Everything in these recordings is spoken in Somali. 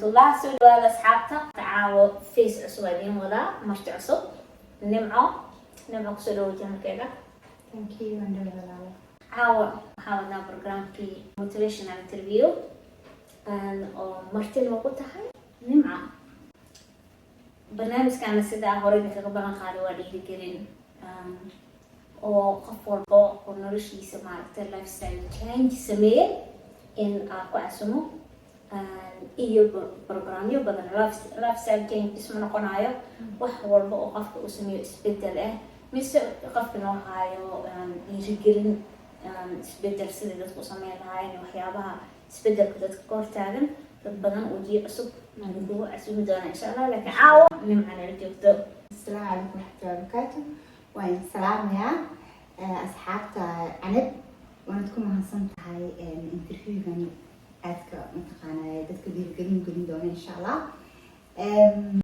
الله. سؤال أصحابته تعاو فيس أسودين ولا مرت عصب نمعو كسلوجي كذا. Thank you وندرلا. حاولنا برنامج في motivational interview مرتين وقتها نمعة برنامج كان سيدا هوريك كقبلنا خالي وليه كرين oo qof walba oo noloshiisa maaragtay lifestyle change sameeyay in ku casumo iyo barnaamijyo badan lifestyle change isma noqonayo wax walba oo qofka uu sameeyo isbedel ah mise qofka noo hayo dhiirigelin isbedel sida dadku sameyn lahaayeen waxyaabaha isbedelka dadka ka hortaagan dad badan oo jiyo cusub nagu casumi doona insha Allah laakiin caawa nimcana la joogto. Assalaamu calaykum warahmatullahi wabarakatuh. وين سلام يا أصحاب عنب وأنا تكون مهندسة هاي الانترفيو يعني أذك متقنة دتك قليل دون إن شاء الله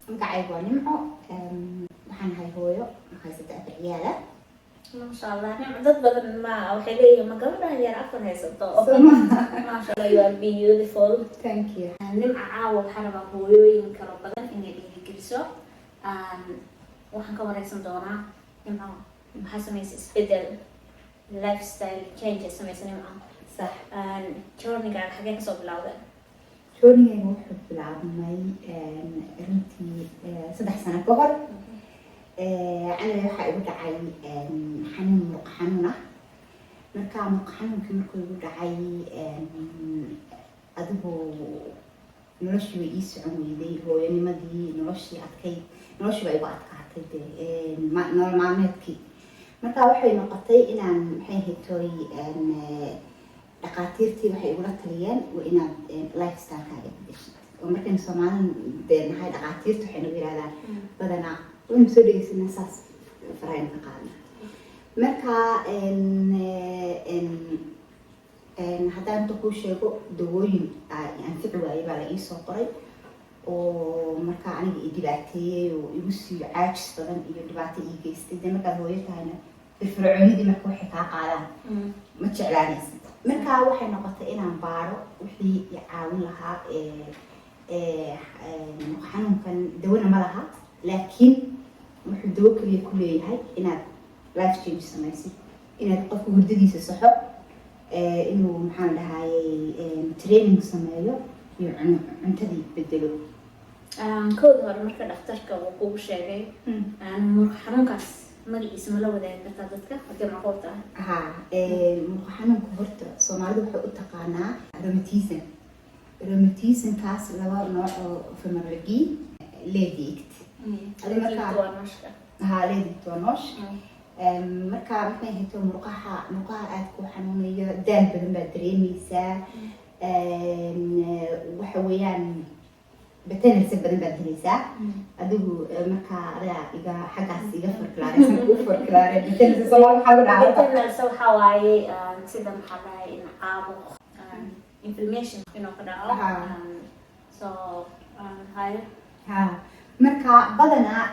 مقعد ونمعو وحن هاي هويو هاي ستة عيالة ما شاء الله نعم ضد بدل ما وحلي ما قبلها هي عفوا هي ستة ما شاء الله you are beautiful. Thank you. نمع عاو حربة هويو يمكن بدل إني بيجلسوا وحن كمان رسم دونا maxaa sameysay isbedel lifestyle changes sameysay صح journey-gaaga xagee kasoo bilowday? journey-gayga wuxuu bilaabmay runtii 3 sano ka hor aniga waxaa igu dhacay xanuun muruq xanuun ah markaa muruq xanuunkii markuu igu dhacay adigu noloshii way ii socon weyday hooyanimadii noloshii adkayd noloshii baa igu adkaatay nolol maalmeedkii markaa waxay noqotay inaan maxay haytooy dhaqaatiirtii waxay igula taliyeen waa inaad lifestyle-kaaga bedeshid oo markaynu Soomaalian nahay dhaqaatiirta waxay nagu yidhahdaan badanaa waynu soo dhegeysanaa saas farayna ka qaadna markaa haddaan inta kuu sheego dawooyin anfici waayey baa la ii soo qoray oo markaa aniga i dhibaateeyey oo igu sii caajis badan iyo dhibaato ii geystay dee markaad hooyo tahayna firfircoonidii marka waxay kaa qaadaan ma jeclaanaysa markaa waxay noqotay inaan baaro wixii i caawin lahaa xanuunkan dawana ma laha laakiin wuxuu dawo kaliya ku leeyahay inaad life change samaysid inaad qofka hurdadiisa saxo inuu maxaan dhahayay training sameeyo iyo cuntadii bedelo kooda hore marka dhakhtarka uu kugu sheegay muruq xanuunkaas magaciisa ma la wadaagi kartaa dadka hadii macquul tahay? ها muruq xanuunka horta Soomaalidu waxay u taqaanaa rheumatism kaas laba nooc oo familagi leedigit adiga markaa leedigit waa noosh markaa waxay hayto muruqaha aad ku xanuunayo daal badan baad dareemaysaa waxa weeyaan بتنسى بدن بدريسة أدو مكا إذا حاجة إذا فركلارة فركلارة بتنسى صلاة حاول عارف بتنسى حواي سيدا حواي إن عابق information إنه كده so هاي مكا بدنا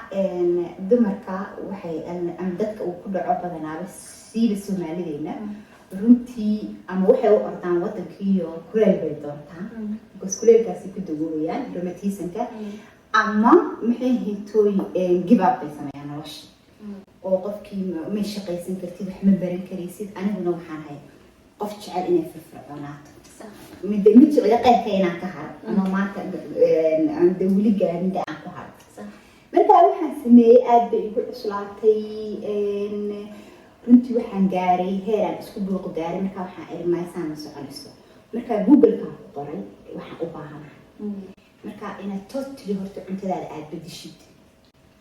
دمركا وحي أمدتك وكل عبدنا بس سير السومالي دينا runtii ama waxay u ordaan wadankii oo kulay bay doontaa because kulaykaasi ku dawooyaan rheumatismka ama maxay hitooy give up bay sameeyaan nolosha oo qofkii ma shaqaysan kartid wax ma baran karaysid aniguna waxaan hay qof jecel inay firfircoonaato mid laga qeybka inaan ka haro ama maanta aan dawli gaarin aan ku haro markaa waxaan sameeyay aad bay igu cuslaatay runtii waxaan gaaray heeraan isku buuq gaaray markaa waxaan ilmaysaan la soconayso markaa google-ka ku qoray waxaan u baahanahay markaa inaad totally horta cuntadaada aad bedeshid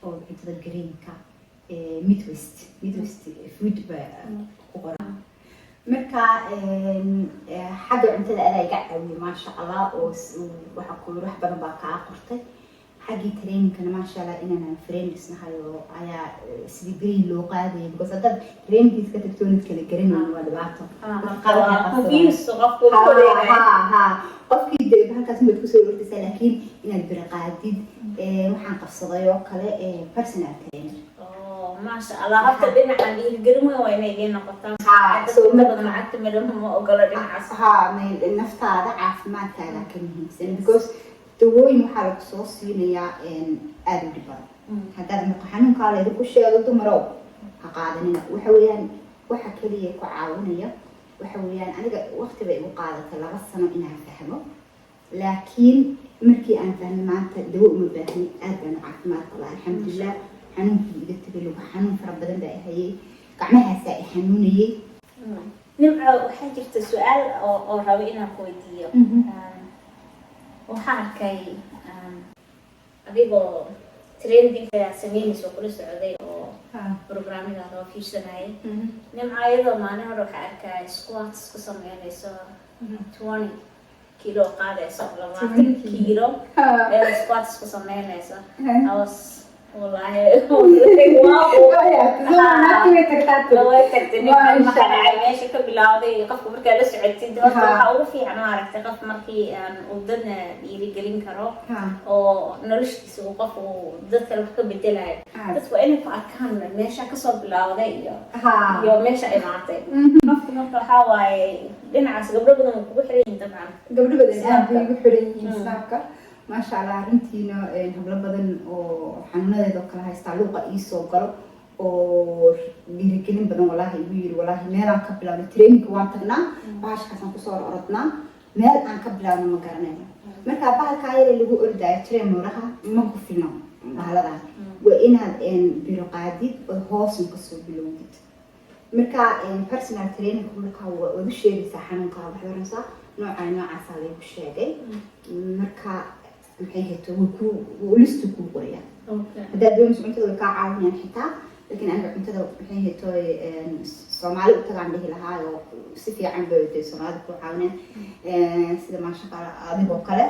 oo cuntada greenka midwest food baa ku qoran markaa xagga cuntada adaa iga caawiyey maasha Allah oo waxa ku wax badan baa kaa qortay حقي تريننج كان ما شاء الله إننا فريندز نحيو على سبيل لوقادي بس هذا تريننج كيس كتبتون كذا كريم ولا بعطه في الصغف قفكي ده هكذا بتكسر ورتسا لكن إن البرقادي وحن قصة يوكله personal trainer ما شاء الله هذا بين عندي الجرمة وين يجينا قطان سو ما معك منهم وأقول لك من النفط هذا عارف ما كان لكن because dawooyin waxaa lagu soo siinayaa aad u dhib badan haddaad maqo xanuunkaa laydinku sheego dumarow ha qaadanina waxa weeyaan waxa keliya ku caawinaya waxa weeyaan aniga waqti bay igu qaadatay 2 sano inaan fahmo laakiin markii aan fahmay maanta dawo uma baahni aad baan u caafimaad qabaa alxamdulilah xanuunkii iga tegay lagu xanuun fara badan baa hayay gacmahaasaa i xanuunayay nimco waxaa jirta su-aal oo rabo inaan ku weydiiyo waxaa arkay adigoo trendinga sameynayso kula socday oo programmada loo fiirsanayay nimco iyadoo maalin hore waxaa arkay squats ku sameynayso 20 kilo qaadayso 20 kilo squats ku sameynayso والله meesha ka bilowday qofku markaa la socodsid horta waxaa ugu fiican maaragtay qof markii uu dadna dhiirigelin karo oo noloshiisa uu qof uu dadka wax ka bedelayo dadku waa inay ku arkaan meesha kasoo bilowday iyo meesha ay maatay qofku marka waxaa waaye dhinacaas gabdho badan kugu xiran yihiin dabcan gabdho badan aad bay ugu xiran yihiin snaabka ما شاء الله runtiina hablo badan oo xanuunadeeda kala haysta luuqa ii soo galo oo dhiirigelin badan wallahi igu yiri wallahi meel aan ka bilaabno training waan tagnaa baashkaasaan ku soo orodnaa meel aan ka bilaabno ma garanayno marka bahalka yar lagu ordaayo training-raha ma ku filno bahalada waa inaad biro qaadid oo hoos ka soo bilowdid marka personal training marka waa u sheegaysaa xanuunka waxa oranaysaa noocaas lagu sheegay marka maxay hayto wuu listu ku qoraya haddaad doonayso cuntada way kaa caawinayaan xitaa laakiin aniga cuntada maxay hayto Soomaali u tagaan dhihi lahaa oo si fiican bay u Soomaalida ku caawinayaan sida maasha Allah adigoo kale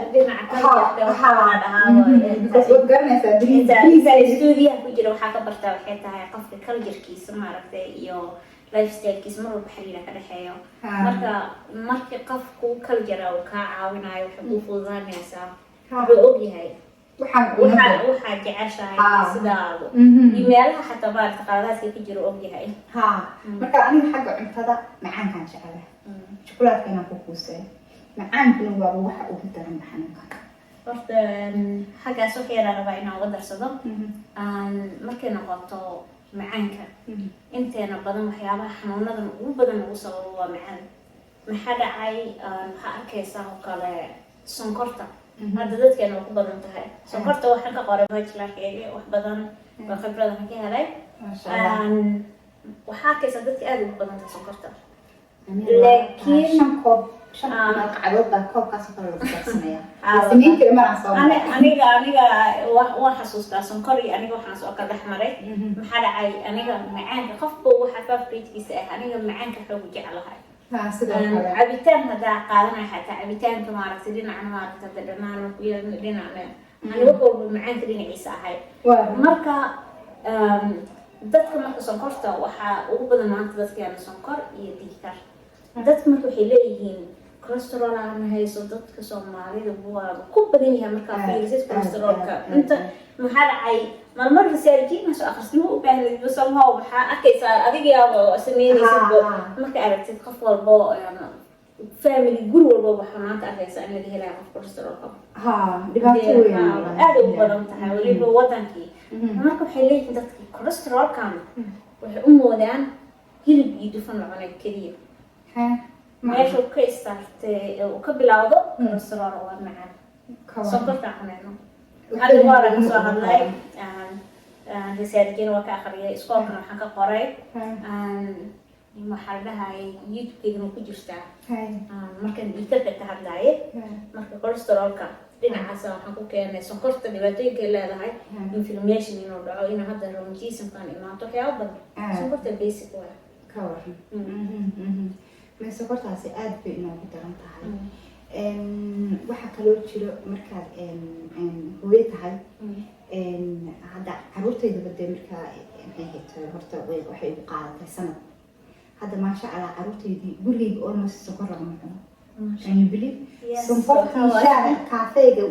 garanaysaa stuudiyaha ku jira waxaa ka bartaa waxay tahay qofka culture-kiisa maaragtay iyo lifestyle-kiisa mar walba xiriira ka dhexeeyo marka qofku culture uu kaa caawinayo waxay ku fududaanaysaa wuxuu ogyahay waxaa jeceshahay sidaadu iyo meelaha xataa maaragta qaladaadka ka jiro ogyahay marka aniga xagga cuntada macaankaan jecelahay shukulaadka inaan ku kuusay macaankuna waaba waxa ugu daran xanuunka horta xaggaas waxaa yaraa rabaa inaan uga darsado markay noqoto macaanka inteena badan waxyaabaha xanuunadan ugu badan ugu sababo waa macaan maxaa dhacay waxaa arkaysaa oo kale sonkorta hadda dadkeena waa ku badan tahay sonkorta waxaan ka qoray bachelorkeega wax badan waa khibradan ka helay waxaa arkaysaa dadka aad ugu badan tahay sonkorta laakiin qacadood baa koobkaas kale lagu darsanaya aniga waan xasuustaa sonkor iyo aniga waxaan soo ka dhex maray maxaa dhacay aniga macaanka qofba waxaa faafreedkiisa ah aniga macaanka xoogu jecelahay cabitaan haddaa qaadanaya xataa cabitaanka maaragtay dhinacna maaragta dhanaan ku yar dhinacna aniga walba macaanka dhinaciisa ahay marka dadka marka sonkorta waxaa ugu badan maanta dadkeena sonkor iyo dhiigkar dadka marka waxay leeyihiin cholesterol aan hayso dadka Soomaalida waa ku badan yahay marka fiirisid cholesterolka inta maxaa dhacay marmar research soo akhrisnimo u baahnay somehow waxaa arkaysaa adiga sameynaysid marka aragtid qof walbo family guri walba waxaa maanta arkaysaa in laga helayo qof cholesterolka dhibaato weyn aad u badan tahay waliba wadankii marka waxay leeyihiin dadka cholesterolkan waxay u moodaan hilib iyo dufan la cunay kaliya meesha ka istaartay oo ka bilowdo cholesterol waa macaan sonkorta cunayno hadda waa laga soo hadlay research-na waa ka akhriyay iskoolkana waxaan ka qoray waxaa dhahay YouTube-keedana ku jirtaa markaan dhiigkarka ka hadlaye marka cholesterolka dhinacaas waxaan ku keenay sonkorta dhibaatooyinkay leedahay inflammation inuu dhaco inuu hadda rheumatism-kan imaato waxyaabo badan sonkorta basic waa ka waran sokortaasi aad bay inoogu daran tahay waxaa kaloo jiro markaad hooyo tahay hadda caruurtayda bade markaa maxay hayto horta waxay ugu qaadatay sanad hadda maasha Allah caruurtaydii gurigayga almost sokor lagama cuno can you believe sonkortii shaaha kaafeega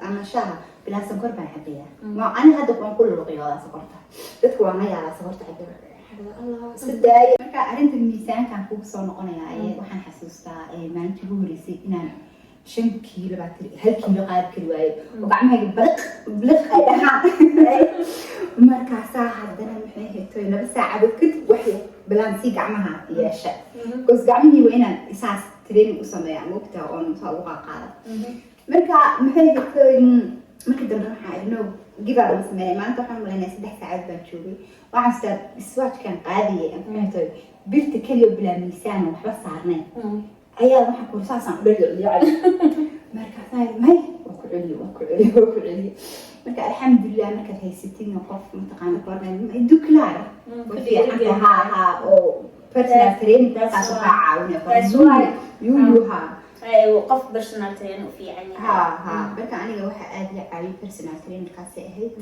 ama shaaha bilaa sonkor baan cabayaa ani hadda waan ku luqiyoodaa sokorta dadka waa ma yaalaa sokorta cabaa marka arrinta miisaankan kugu soo noqonaya waxaan xasuustaa maalintii ugu horeysay inaan 5 kiilo baa tiri 1 kiilo qaad kari waayo gacmahayga balaq ay dhahaan markaasaa haddana maxay haytay 2 saacadood kadib waxay balaansii gacmaha yeesha because gacmihii waa inaan isaas training u sameeyaa moogtaa oon saa ugu qaada marka maxay haytay marka dambe waxaa idno gibaar la sameeyay maanta waxaan malaynaa 3 saacadood baan joogay waxaan sidaa iswaajkan qaadiyay maxay haytay birta kaliya bilaa miisaan waxba saarnayn ayaa waxaan ku saasaan u dhacay markaasay may ku celiyo marka alxamdulillah marka haysatin qof mataqaan qornay duklaar ha oo personal training taas oo caawinaya yuha ay qof personal training fi yani ha marka aniga waxa aad la caawiyo personal training kaas ahayd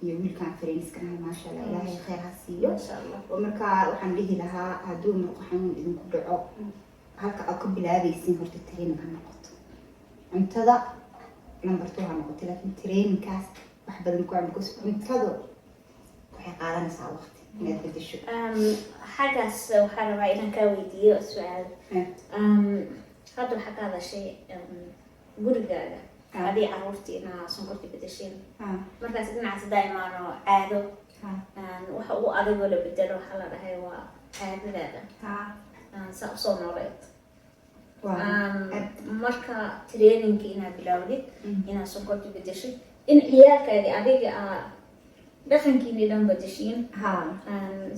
iyo wiilkan trainers kana ma sha Allah ilaahay khayr ha siiyo insha Allah marka waxaan dhihi lahaa haduu noqon xanuun idinku dhaco halka aad ku bilaabaysiin horta training ha noqoto cuntada number 2 ha noqoto laakiin trainingkaas wax badan ku cunto cuntada waxay qaadanaysaa waqti inaad bedesho xagaas waxaan rabaa inaan ka weydiiyo su'aal hadda waxaa ka hadashay gurigaaga adii caruurtii inaa sonkorta bedesheen markaas dhinacaas daa'imaano caado waxa ugu adigoo la bedelo waxaa la dhahay waa caadadaada saa usoo nooleed marka trainingka inaad bilowdid inaad sonkorta bedeshid in ciyaalkaagi adiga dhaqankiini dhan bedeshiin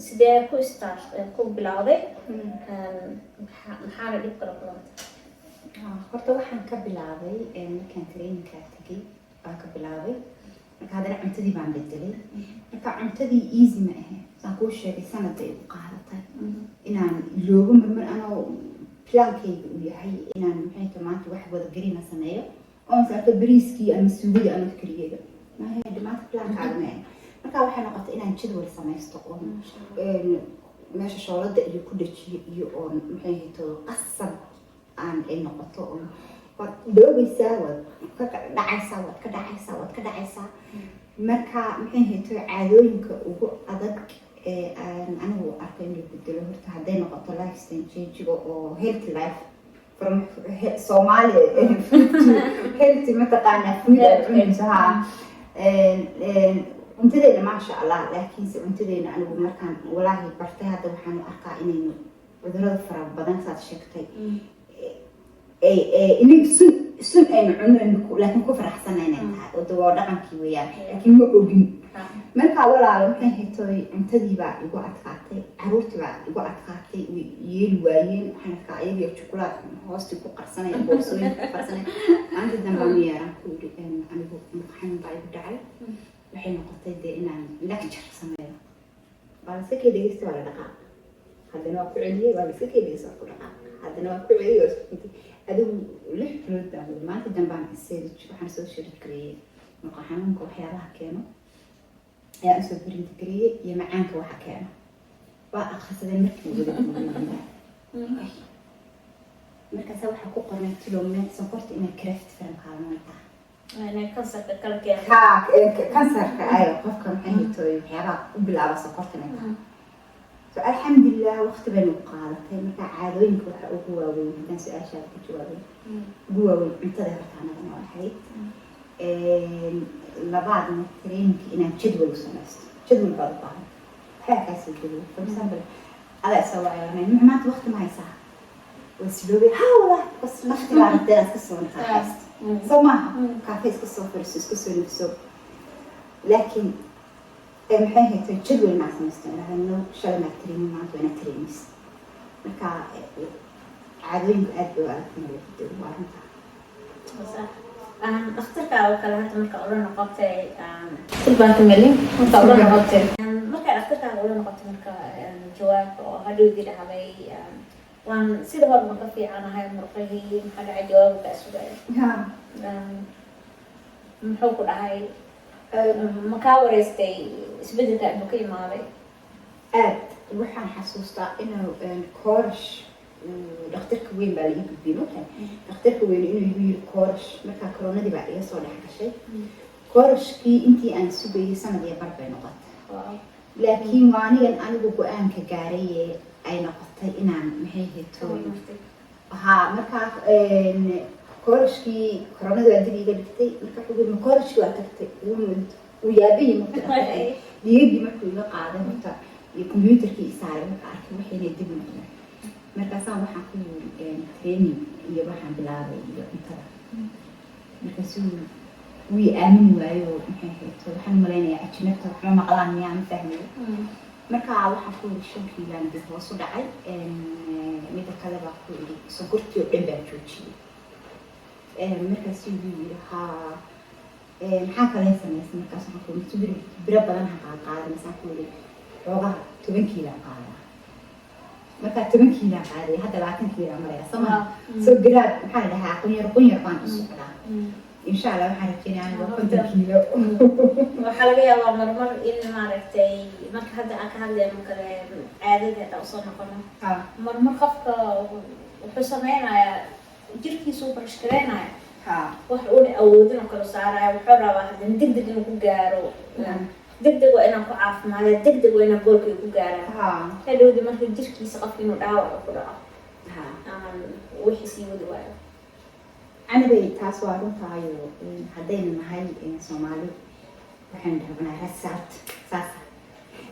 sidee ku bilowday maxaana dhib kala kulantay horta waxaan ka bilaabay markaan trainingka tagay baan ka bilaabay marka haddana cuntadii baan bedelay marka cuntadii easy ma ahe saan kuu sheegay sanadday u qaadatay inaan loogu marmar anoo plaankayga uu yahay inaan maxay tahay maanta wax wada garina sameeyo oon saarto bariiskii ama suugada ama kariyeega maahe maanta plaankaaga ma ahe marka waxay noqotay inaan jadwal samaysto oon meesha shoolada iyo ku dhajiyo iyo oon maxay hayto qasab aan ay noqoto oon waad dhoobaysaa waad ka dhacaysaa marka maxay hayto caadooyinka ugu adag anigu arkay inay bedelo horta hadday noqoto lifestyle change oo healthy life from Somali healthy mataqaanaa food cuntaha cuntadeena maasha Allah laakiinse cuntadeena anigu markaan walaahi bartay hadda waxaan arkaa inaynu cudurada fara badan saad sheegtay inay sun aynu cunno laakiin ku faraxsanayna tahay oo dhaqankii weeyaan laakiin ma ogin marka walaalo maxay haytay cuntadii baa igu adkaatay caruurtii baa igu adkaatay yeeli waayeen waxaan arkaa ayaga chocolate hoosti ku qarsanay boosooyin ku qarsanay anta dambe ma yaraan ku yiri anigu maxaan baa igu dhacay waxay noqotay dee inaan lecture sameeyo balse kee dhegeysta waa la dhaqaa haddana waa ku celiyay waa iska kee dhegeysta waa ku dhaqaa haddana waa ku celiyay adigu 6 bilood baan maanta dambaan waxaan soo shirkareeyay marka xanuunka waxyaabaha keeno ayaa soo berintigareeyay iyo macaanka waxa keeno waa akhrisaday markii wada markaas waxa ku qornay kilometer sonkorta inay craft faran qaadanaysaa kansarka kala keeno kansarka ay qofka maxay tahay waxyaabaha u bilaaba sonkorta الحمد لله وقت بينو قادتي marka caadooyinka waxa ugu waaweyn intaan su'aashaada ku jawaabay ugu waaweyn cuntada hortaana waxay labaadna training inaan jadwal u samaysto jadwal baad baahan waxa ka soo jeedo for example ala sawaayana maanta waqti ma haysaa wasdoobe hawla bas nafti baan daraas ka soo naxariist soma kafees ka soo fariiso iska soo nifso laakiin maxay haytay jadwal ma samaysto inaan shalay training maanta wana trainings marka caadooyinka aad bay aad u muhiim u ah dhakhtarka oo kale hadda marka ula noqotay silbaan kamelin marka ula noqotay marka dhakhtarka ula noqotay marka jawaabka oo hadhowdii dhahay waan sida hore ma ka fiicanahay marqaygii maxaa dhacay jawaabka sugaya muxuu ku dhahay ma kaa wareystay isbedelka inuu ka imaaday aad waxaan xasuustaa inuu koorash dhakhtarka weyn baa laga gudbiyay markaa dhakhtarka weyn inuu igu yiri koorash markaa koronadii baa iga soo dhex gashay koorashkii intii aan sugayay sanad iyo bar bay noqotay laakiin waa anigu go-aanka gaaray ay noqotay inaan maxay hayto markaa كورشكي كورونا ده عندي قال لي مركا حقول من كورشكي واتكتي ويابي مركا يجي مركا يلا قاعدة مركا الكمبيوتر كي يساعد مركا عارف وحين يدي مركا سام waxaan ku training iyo waxaan bilaabay iyo intada marka suu wii aamin waayo maxay hayto waxaan maleynaya ajnabta waxba maqlaan miyaan fahmin marka waxaan ku shan kiilan dib hoos u dhacay mid kale baa ku yiri sonkortii oo dhan baa joojiyay marka suu yiri ha maxaa kale sameysay markaas waxaan ku yiri bira badan ha qaad masaan ku yiri xoogaa 10 kiilan qaada marka 10 kiilan qaaday hadda 20 kiilan maraya sama soo garaad maxaa dhahaa qunyar baan u socdaa insha Allah waxaan rajaynayaa 50 kiilo waxa laga yaabaa marmar in maaragtay marka hadda aan ka hadlayno kale caadada oo soo noqono marmar qofka wuxuu sameynayaa jirkiisu barashkareynaya wax uu awoodin oo kala saaraya wuxuu rabaa hadda degdeg inuu ku gaaro degdeg waa inaan ku caafimaado degdeg waa inaan goolka ku gaaraa hadhowdi marka jirkiisa qofka inuu dhaawac ku dhaco wixii sii wadi waayo aniga taas waa runtaayo haddaynu nahay Soomaali waxaan dhahnaa rasaad saas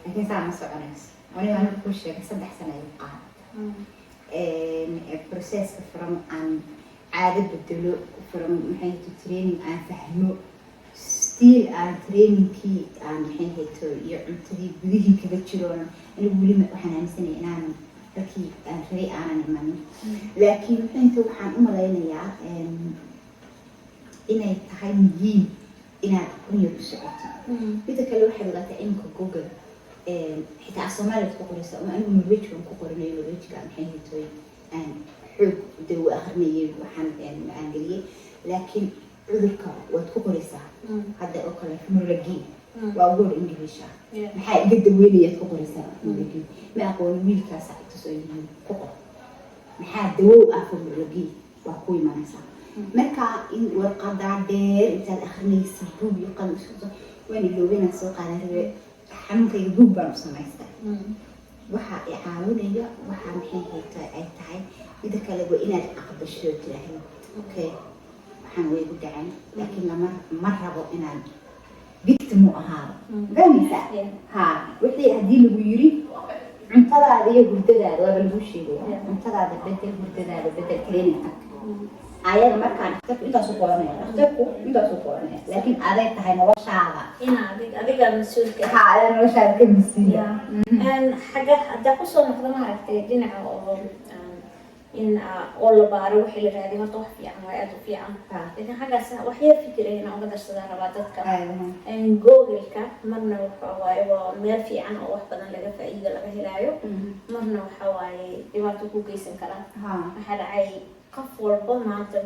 laakiin saa ma soconayso aniga aan ku sheegay 3 sano ay qaad processka from aan caado bedelo from maxay training aan fahmo still aan trainingkii aan maxay hayto iyo cuntadii gudihii kaga jiroona anigu weli waxaan aaminsanahay inaan halkii aan rabay aanan imanin laakiin inta waxaan u malaynayaa inay tahay muhiim inaad qunyar u socoto midda kale waxay wadataa imika Google xitaa Soomaaliya ku qoraysa ama anigu Norwegian ku qoranayo Norwegian maxay hayto aan xoog dawo akhrinayay waxaan aan geliyay laakiin cudurka waad ku qoraysaa hadda oo kale muragi waa word English maxaa iga daweynaya ku qoraysaa muragi ma aqoon wiilkaas ay soo yihiin ku qor maxaa dawo ah muragi waa ku imanaysaa marka in warqada dheer inta akhrinaysa buug iyo qalin isku waan iloobayna soo qaaday xanuunkayga buug baan u samaystay waxa ay caawinaya waxa maxay haytaa ay tahay mid kale waa inaad aqbasho tiraahdo okay waxaan way ku dhacay laakiin lama rabo inaan victim u ahaado gamisa ha wixii hadii lagu yiri cuntadaada iyo hurdadaada waa lagu sheegay cuntadaada bedel hurdadaada bedel kaleena ayada markaan intaas u qoranay intaas u qoranay laakiin aday tahay noloshaada adiga mas'uulka ha aday noloshaada ka masiiya xaga hadda ku soo noqdo ma aragtay dhinaca oo in all baaro wixii la raadiyo horta wax fiican waa aad u fiican laakiin xagaas wax yar fikirayna uga darsada rabaa dadka Google-ka marna waxa waaye waa meel fiican oo wax badan laga faa'iido laga helayo marna waxa waaye dhibaato ku geysan kara waxa dhacay qof walba maanta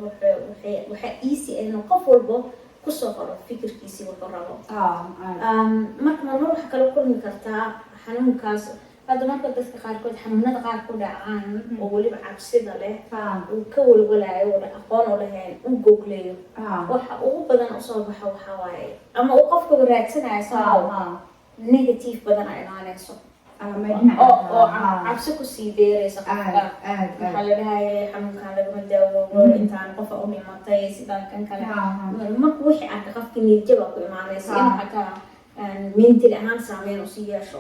waxa easy inuu qof walba ku soo qoro fikirkiisa wuxuu rabo marka marmar waxa kala kulmi kartaa xanuunkaas هذا ما كنت أذكر كنت حملنا قاعد كده عن وولي بعكسيدا له وكول ولا ولا أخوان ولا هين وجوجلي وبدنا أصاب حواي أما وقف كبريتنا عصاو نيجاتيف بدنا إننا نصو عكسك السيدير يسقط على هاي حمل كان لما دوا أنت عن قفا أمي ما تيس إذا كان ما كويح عن قف كني جبا كل معنا سين حتى من تلعان سامين وسيا شو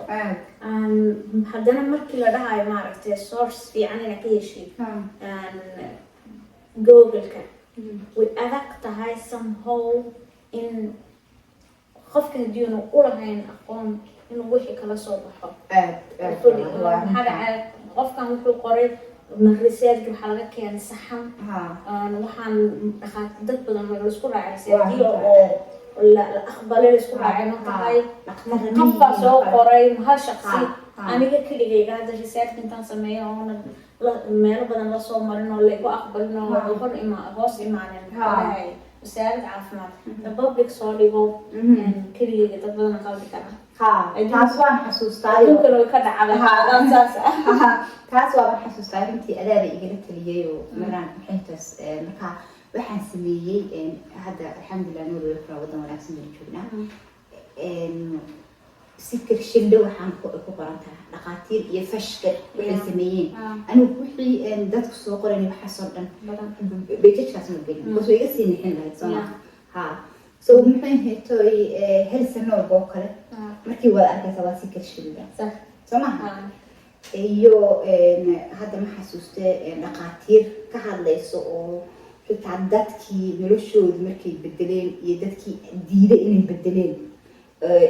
حدنا مركي لدها هاي معرفة السورس في عننا كيشي جوجل كان وأذكت هاي somehow إن خفك ديونو أولا هاي أقوم إنه وحي كلا صوبحه هذا قف كان وحي قريب من رسالة وحلقة كان سحم وحن أخذت ضد بدل ما يقولوا على رسالة ولا الأخبار اللي يسمعوا عنها هاي قفة سو قريب هالشخصي أنا كل جاي قاعدة رسالة كنت أسميها هون ما بدنا نصور مرنا ولا يقول أخبرنا وغير إما غاص إما عن هاي رسالة عفوا البابليك صاري هو كل جاي تبغى نقول كذا تاسوان حسوس تاي ممكن لو كذا على هذا أساسا تاسوان حسوس تاي أنتي أداري إجرت ليه ومران حيتس مكا waxaan sameeyay hada alxamdulillah nool wada fara wadan wanaagsan joogna سكر شلة وحن كقرنتها دقاتير يفشل وحسميين أنا وحي دتك سوق راني بحصل بيجي كاسم الجيل بس ويقصي نحن هاي صنع ها سو محين هتوي هل سنة وبوكلة مركي ولا أركز على سكر شلة صح سمعها iyo hadda ma xasuustay dhaqaatiir ka hadlayso oo xitaa dadkii noloshooda markay bedeleen iyo dadkii diiday inay bedeleen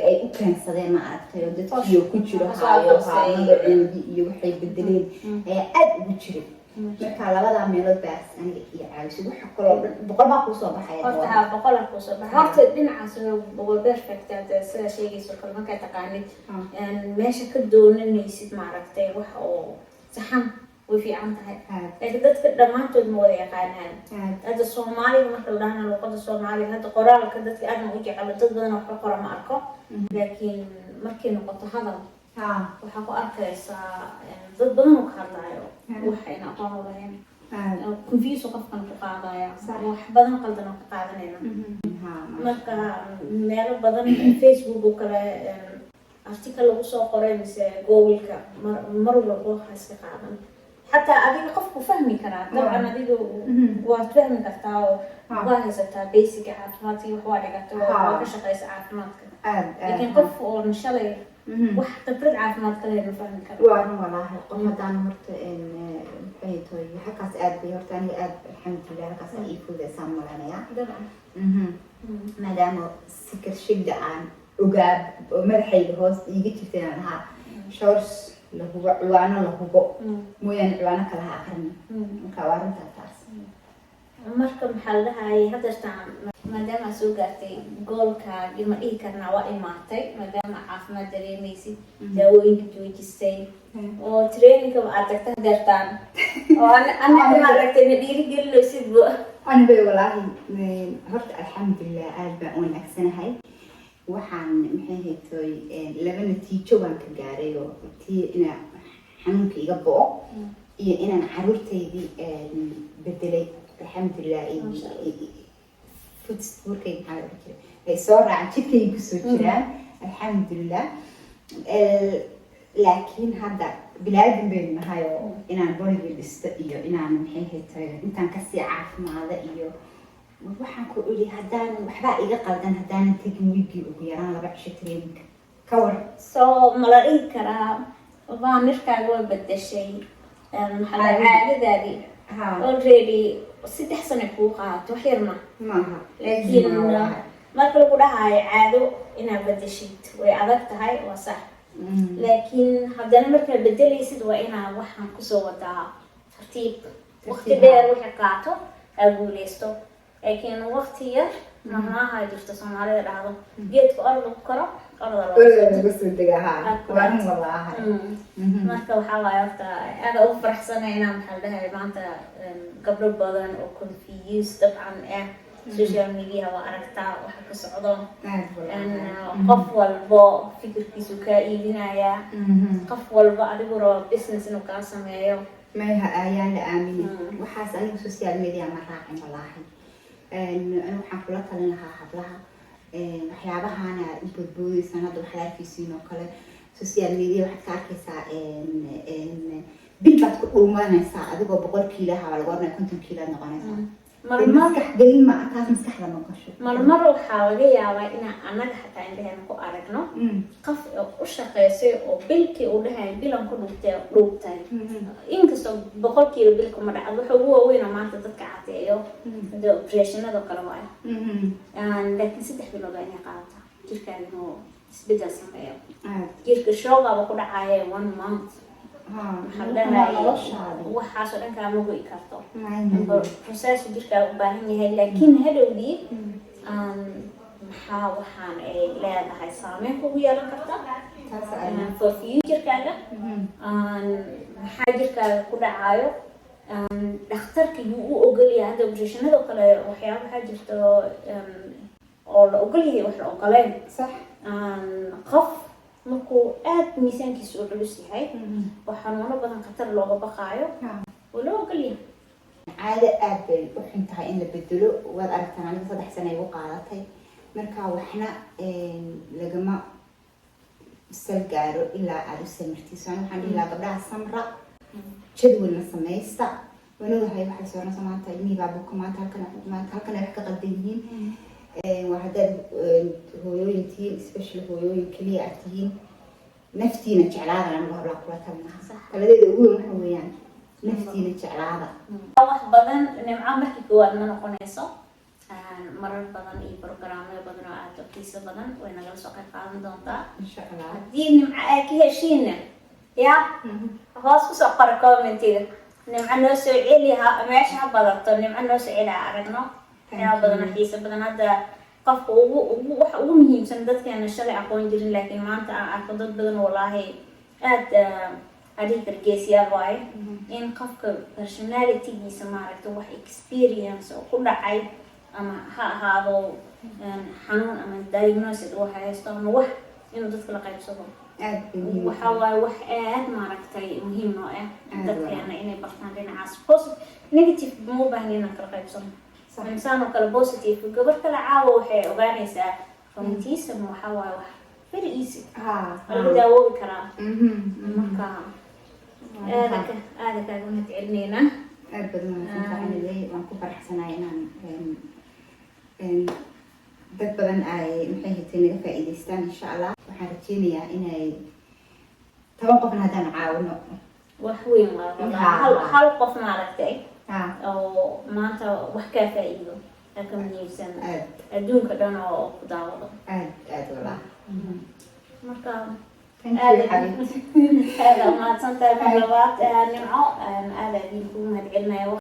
ay u keensadeen ma aragtay oo dadkii ku jiro haayo magacoodii iyo waxay bedeleen ayaa aad ugu jiray marka labada meelood baas aniga iyo caawisay waxa kaloo boqol baa kusoo baxay horta boqol aa kusoo baxay horta dhinacaas waa perfect sida sheegayso kale markaa taqaanid meesha ka doonanaysid maaragtay wax oo saxan way fiican tahay laakiin dadka dhammaantood ma wada yaqaanaan hadda soomaaliga marka la dhahana luqada soomaaliga hadda qoraalka dadka aadna u jecel dad badan wax ka qora ma arko laakiin markay noqoto hadal waxaa ku arkaysaa dad badan oo ka hadlaayo waxayna aqoon u lahayn confuse qofkan ku qaadaya wax badan qaldan oo ka qaadanayna marka meelo badan Facebook oo kale article lagu soo qoray mise Google-ka mar walba waxaa iska qaadan حتى أديك قف فهمي كنا طبعا أديك وفهم كتاو وجاهز تا بيسك عارفاتي وحوالي كتاو وكشقيس عارفاتك لكن قف ونشلي وحتى برد عارفات كله نفهم كنا وأنا والله قمدان مرت إن بيتوي حكاس أدي هرتاني الحمد لله حكاس إيفو ذا سامو لنا يا طبعا ما دام سكر شدة عن وجاب مرحي الهوس يجي تفتنا ها شورس له عوانا له بق مو يعني عوانا كلها آخرين مكوارن تلتاس marka maxaa lahaay hadeertaan maadaama soo gaartay goolka ilma dhihi karnaa waa imaatay maadaama caafimaad dareemaysid daawooyinka joojisay oo traininga aad tagta hadeertaan oo ana maaragtay na dhiirigelinaysid bu أنا بي والله هرت الحمد لله أنا بقول أحسنها waxaan maxay haytay laba natiijo waan ka gaaray oo tii ina xanuunka iga boo iyo inaan caruurtaydii bedelay alxamdulillah footworkay maxaa jira ay soo raacay jidkay ku soo jiraan alxamdulillah laakiin hadda bilaadin baynu nahay oo inaan boliga dhisto iyo inaan maxay haytay intaan kasii caafimaada iyo waxaan ku uli haddaan waxbaa iga qaldan haddaanan tegin wiigii ugu yaraan 2 cisho traininka ka war soo ma la dhihi karaa waa nirkaaga waa bedeshay maxaa caadadaadii already 3 sano kuu qaato wax yar maaha laakiin marka lagu dhahayo caado inaad bedeshid way adag tahay waa sax laakiin haddana markaad bedelaysid waa inaad waxaan kusoo wadaa tartiib waqti dheer wixii qaato aad guuleysto لكن وقت ير ما هاي جفت سمارة هذا جيت أرض كرة أرض بس الدجاج وأنا والله ما كان حاول يفتا هذا أفرح سنة هنا محلها ما أنت قبل بدن وكنت في يوز طبعا سوشيال ميديا وأركتها وحكي صعدان أن قفول با فكر كيسوكائي لنايا قفول با أدبر بيزنس إنه كاسم يايو ما هي آيان لآمنة وحاس أنا سوشيال ميديا مرة والله أنا حفلة لها حفلها waxyaabaha ana budbudaysan hadda waxa arkiisiin oo kale social media waxa ka arkaysaa bil baad ku dhuumanaysaa adigoo 100 kiilo ha laga warnay 50 kiilo noqonaysaa marmar galin ma taas maskaxda ma gasho marmar waxa laga yaabaa in anaga xataa indhaheena ku aragno qof u shaqeysay oo bilkii u dhahay bilan ku dhugtay inkastoo 100 kiilo bilku ma dhacdo waxa ugu weyn maanta dadka cadeeyo hada operationada kala waay laakiin 3 bilood ay qaadataa jirkaaga inuu isbedel sameeyo jirka shooga ku dhacaya 1 month waxaasoo dhan kaama go'i karto process jirkaa u baahan yahay laakiin hadhowdii maxaa waxaan ay leedahay saameyn kugu yeelan karta for future-kaaga maxaa jirkaaga ku dhacayo dhakhtarka yuu u ogol yahay hadda operationnada kale waxyaaba waxaa jirto oo la ogol yahay wax la ogoleyn sax qof markuu aad miisaankiisu u culus yahay waxaana badan khatar looga baqaayo oo loo ogol yahay caado aad bay u xun tahay in la bedelo waad aragtaan aniga 3 sano ay u qaadatay marka waxna lagama sal gaaro ilaa aad u samirtiiso waxaan dhihi lahaa gabdhaha samra jadwalna samaysta wanaagahay waxay soo maanta ilmihii baa buka maanta halkan ay wax ka qaldan yihiin waa haddaad hooyooyin tihiin especially hooyooyin keliya aad tihiin naftiina jeclaada anigu habla kula talinaha taladeeda ugu weyn waxa weeyaan naftiina jeclaada wax badan nimco markii koowaad ma noqonayso marar badan iyo programyo badan oo aad xiiso badan way nagala soo qayb qaadan doontaa insha Allah haddii nimco ay ka heshiina ya hoos kusoo qora commentiga nimco noo soo celiha meesha ha badato nimco noo soo celi aragno waxyaaba badan oo xiiso badan hadda qofka waxa ugu muhiimsan dadkeena shalay aqoon jirin laakiin maanta aan arko dad badan wallaahi aad adiga gargeesiyaal waaye in qofka personalitygiisa maaragta wax experience oo ku dhacay ama ha ahaado xanuun ama diagnosis uu haysto ama wax inuu dadka la qaybsado waxa waaye wax aad maaragtay muhiim noo ah dadkeena inay bartaan dhinacaas negative ma u baahna inaan kala qaybsano insaan oo kale positive gabar kale caawa waxay ogaanaysaa runtiisa waxa waaye wax very easy lagu daawoobi karaa marka aada kaaga mahad celinayna aad badan waan ku faraxsanahay inaan dad badan ay maxay hitay naga faa'iidaystaan insha Allah waxaan rajeynayaa inay 10 qofna haddaan caawino wax weyn waa hal qof maaragtay oo maanta wax kaa faa'iido ka muhiimsan adduunka dhan oo ku daawado aad wallah marka aada mahadsantahay mar labaad nimco aada idinku mahad celinaya